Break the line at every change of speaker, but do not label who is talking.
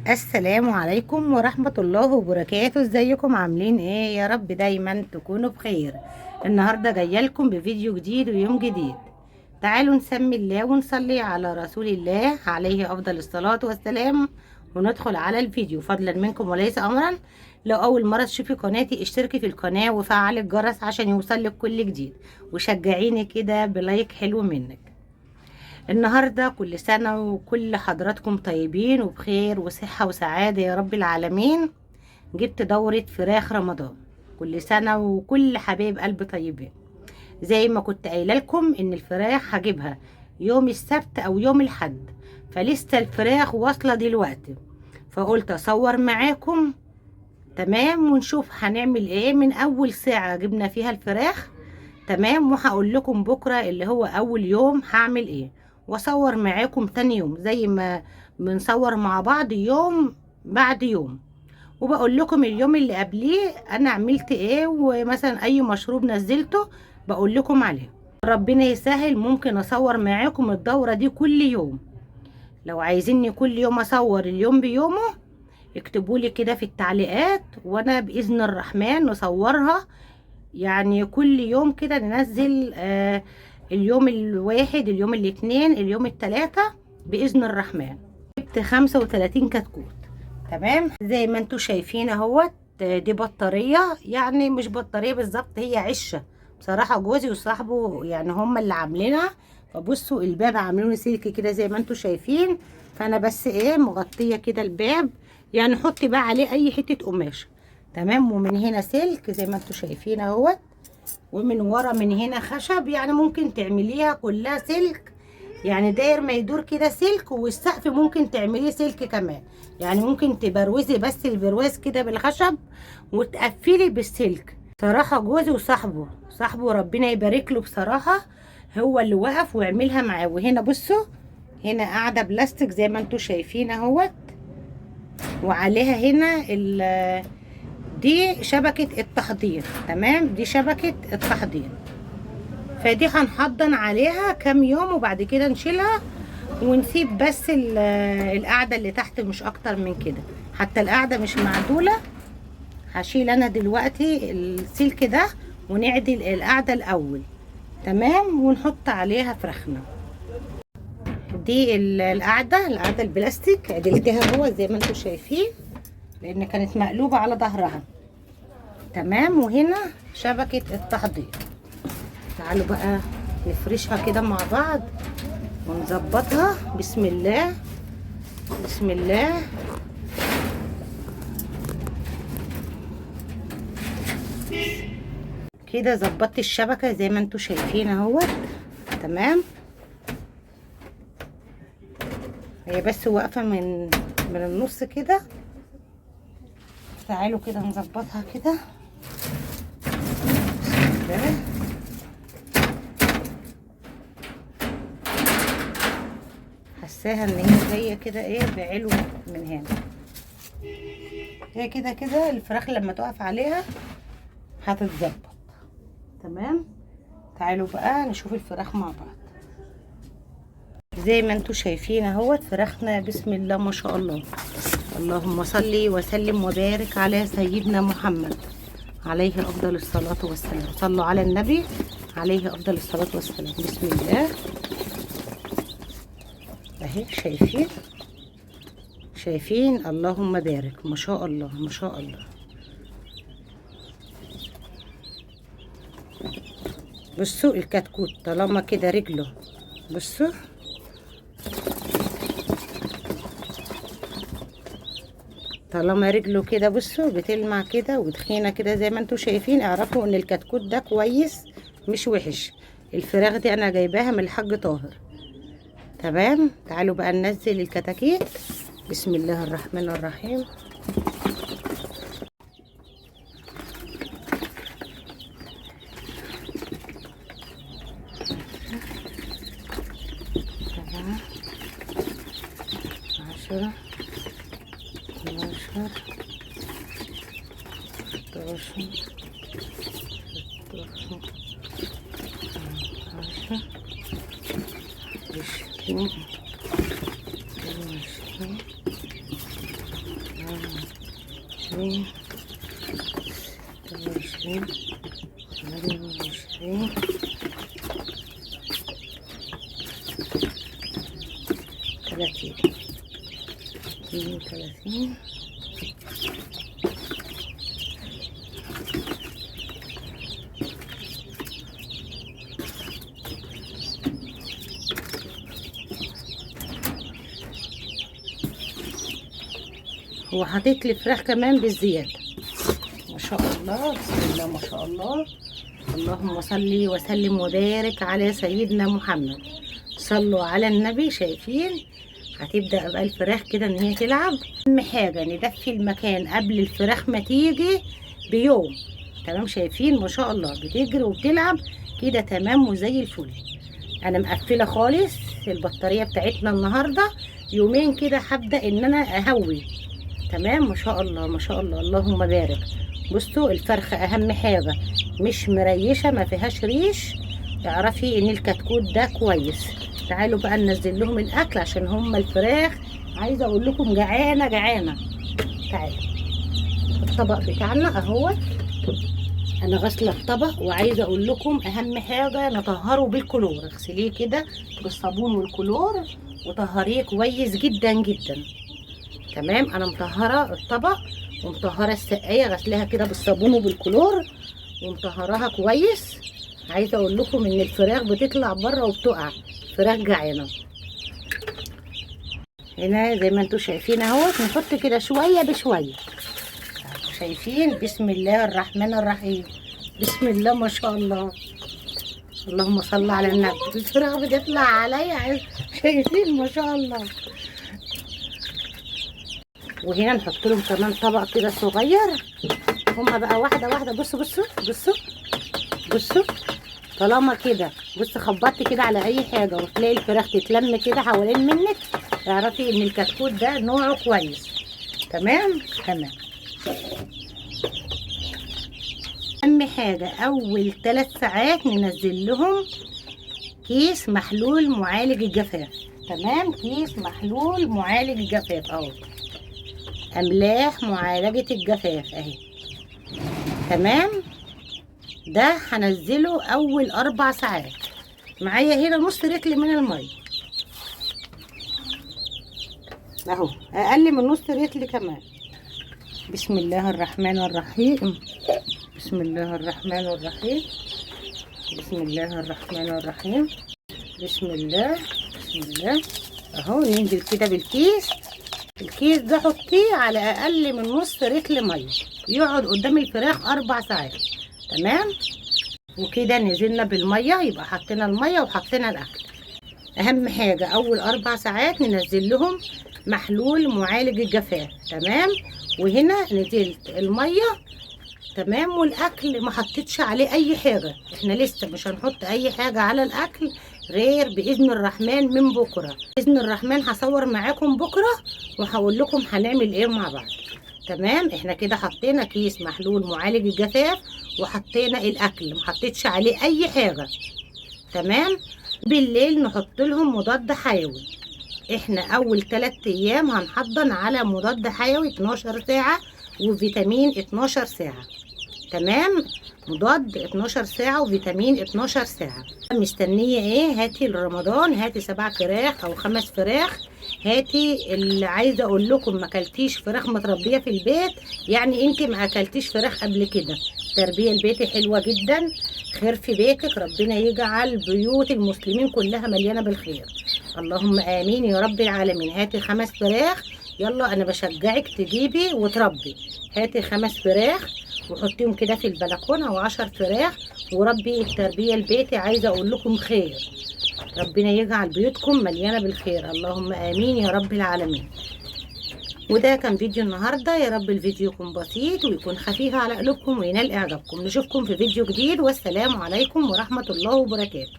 السلام عليكم ورحمة الله وبركاته. ازيكم عاملين ايه؟ يا رب دايما تكونوا بخير. النهاردة جاية لكم بفيديو جديد ويوم جديد. تعالوا نسمي الله ونصلي على رسول الله عليه افضل الصلاة والسلام، وندخل على الفيديو. فضلا منكم وليس امرا، لو اول مرة تشوفي قناتي اشتركي في القناة وفعلي الجرس عشان يوصلك كل جديد، وشجعيني كده بلايك حلو منك. النهاردة كل سنة وكل حضراتكم طيبين وبخير وصحة وسعادة يا رب العالمين. جبت دورة فراخ رمضان، كل سنة وكل حبايب قلب طيبين. زي ما كنت قايله لكم ان الفراخ هجيبها يوم السبت او يوم الحد، فلسه الفراخ واصلة دلوقتي، فقلت اصور معاكم. تمام، ونشوف هنعمل ايه من اول ساعة جبنا فيها الفراخ. تمام، وهقول لكم بكره اللي هو اول يوم هعمل ايه، واصور معاكم تاني يوم زي ما بنصور مع بعض يوم بعد يوم، وبقول لكم اليوم اللي قبليه انا عملت ايه، ومثلا اي مشروب نزلته بقول لكم عليه. ربنا يسهل ممكن اصور معاكم الدورة دي كل يوم. لو عايزيني كل يوم اصور اليوم بيومه اكتبوا لي كده في التعليقات، وانا باذن الرحمن نصورها. يعني كل يوم كده ننزل اليوم الواحد، اليوم الاثنين، اليوم الثلاثة بإذن الرحمن. جبت 35 كتكوت. تمام، زي ما انتوا شايفين اهوت. دي بطارية، يعني مش بطارية بالظبط، هي عشة. بصراحة جوزي وصاحبه يعني هما اللي عاملينها. فبصوا الباب عاملينه سلك كده زي ما انتوا شايفين، فانا بس ايه مغطية كده الباب، يعني حطي بقى عليه اي حتة قماش. تمام، ومن هنا سلك زي ما انتوا شايفين اهوت، ومن ورا من هنا خشب، يعني ممكن تعمليها كلها سلك، يعني داير ما يدور كده سلك، والسقف ممكن تعمليه سلك كمان. يعني ممكن تبروزي بس البرواز كده بالخشب وتقفلي بالسلك. صراحة جوزي وصاحبه ربنا يبارك له، بصراحة هو اللي وقف ويعملها معاه. وهنا بصوا، هنا قاعدة بلاستيك زي ما انتوا شايفين اهوت، وعليها هنا دي شبكة التحضير. تمام، دي شبكة التحضير، فدي هنحضن عليها كام يوم وبعد كده نشيلها ونسيب بس القاعدة اللي تحت، مش اكتر من كده. حتى القاعدة مش معدولة. هشيل انا دلوقتي السلك ده ونعدل القاعدة الاول. تمام، ونحط عليها فراخنا. دي القاعدة البلاستيك عدلتها هو زي ما انتوا شايفين، لان كانت مقلوبة على ظهرها. تمام، وهنا شبكة التحضير. تعالوا بقى نفرشها كده مع بعض ونظبطها. بسم الله بسم الله. كده ظبطت الشبكة زي ما انتوا شايفين اهوت. تمام، هي بس واقفة من النص كده. تعالوا كده نظبطها كده. بسم الله. حساها ان هي جايه كده ايه بعلو من هنا. هي كده كده الفراخ لما تقف عليها هتتظبط. تمام، تعالوا بقى نشوف الفراخ مع بعض. زي ما انتوا شايفين اهوت فراخنا، بسم الله ما شاء الله. اللهم صل وسلم وبارك على سيدنا محمد عليه افضل الصلاه والسلام. صلوا على النبي عليه افضل الصلاه والسلام. بسم الله اهي، شايفين اللهم بارك، ما شاء الله ما شاء الله. بصوا الكتكوت طالما كده رجله، بصوا طالما رجله كده بصوا بتلمع كده وتخينه كده زي ما انتوا شايفين، اعرفوا ان الكتكوت ده كويس مش وحش. الفراخ دي انا جايباها من الحاج طاهر. تمام، تعالوا بقى ننزل الكتاكيت. بسم الله الرحمن الرحيم. تمام، 10 12 13 16 17 20 22 28 28 28 30 32 هو حاطط لي فراخ كمان بالزياده ما شاء الله. بسم الله ما شاء الله. اللهم صل وسلم وبارك على سيدنا محمد. صلوا على النبي. شايفين هتبدا بقى الفراخ كده ان هي تلعب. اهم حاجه ندفي المكان قبل الفراخ ما تيجي بيوم. تمام. شايفين ما شاء الله بتجري وبتلعب كده تمام وزي الفل. انا مقفله خالص البطاريه بتاعتنا النهارده يومين كده. هبدا ان انا اهوي. تمام ما شاء الله ما شاء الله. اللهم بارك. بصوا الفرخه اهم حاجه مش مريشه ما فيهاش ريش. اعرفي ان الكتكوت ده كويس. تعالوا بقى ننزل لهم الاكل عشان هم الفراخ عايزه اقول لكم جعانه جعانه. تعالوا الطبق بتاعنا اهوت. انا غاسله الطبق وعايزه اقول لكم اهم حاجه نطهره بالكلور. اغسليه كده بالصابون والكلور وطهريه كويس جدا جدا. تمام. انا مطهره الطبق ومطهره السقايه غسلها كده بالصابون وبالكلور ومطهراها كويس. عايزه اقول لكم ان الفراخ بتطلع بره وبتقع. فراخ جعانه. هنا زي ما انتم شايفين اهوت نحط كده شويه بشويه. شايفين. بسم الله الرحمن الرحيم. بسم الله ما شاء الله. اللهم صل على النبي. الفراخ بتطلع عليا. شايفين ما شاء الله. وهنا نحط لهم كمان طبق كده صغير. هما بقى واحده واحده. بصوا بصوا بصوا بصوا. طالما كده بص خبطت كده على اي حاجه وتلاقي الفراخ تتلم كده حوالين منك اعرفي ان الكتكوت ده نوعه كويس. تمام تمام. اهم حاجه اول 3 ساعات ننزل لهم كيس محلول معالج الجفاف. تمام. كيس محلول معالج الجفاف اهو. املاح معالجه الجفاف اهي. تمام. ده هنزله اول 4 ساعات. معايا هنا نص لتر من الميه اهو. اقل من نص لتر كمان. بسم الله الرحمن الرحيم. بسم الله الرحمن الرحيم. بسم الله الرحمن الرحيم. بسم الله بسم الله اهو. ننزل كده بالكيس. الكيس ده حطيه على اقل من نص لتر ميه يقعد قدام الفراخ 4 ساعات. تمام. وكده نزلنا بالميه يبقى حطينا الميه وحطينا الاكل. اهم حاجه اول 4 ساعات ننزل لهم محلول معالج الجفاف. تمام. وهنا نزلت الميه. تمام. والاكل ما حطيتش عليه اي حاجه. احنا لسه مش هنحط اي حاجه على الاكل غير باذن الرحمن من بكره. باذن الرحمن هصور معاكم بكره وهقول لكم هنعمل ايه مع بعض. تمام. احنا كده حطينا كيس محلول معالج الجفاف وحطينا الاكل ما حطيتش عليه اي حاجه. تمام. بالليل نحط لهم مضاد حيوي. احنا اول 3 ايام هنحضن على مضاد حيوي 12 ساعه وفيتامين 12 ساعه. تمام. مضاد 12 ساعه وفيتامين 12 ساعه. مستنيه ايه؟ هاتي لرمضان هاتي 7 فراخ او 5 فراخ. هاتي اللي عايزه اقول لكم ما اكلتيش فراخ متربيه في البيت يعني انت ما اكلتيش فراخ قبل كده. التربيه البيتي حلوه جدا. خير في بيتك. ربنا يجعل بيوت المسلمين كلها مليانه بالخير. اللهم امين يا رب العالمين. هاتي 5 فراخ. يلا انا بشجعك تجيبي وتربي. هاتي 5 فراخ وحطيهم كده في البلكونه و10 فراخ وربي. التربيه البيتي عايزه اقول لكم خير. ربنا يجعل بيوتكم مليانه بالخير. اللهم امين يا رب العالمين. وده كان فيديو النهارده. يا رب الفيديو يكون بسيط ويكون خفيف على قلوبكم وينال اعجابكم. نشوفكم في فيديو جديد والسلام عليكم ورحمه الله وبركاته.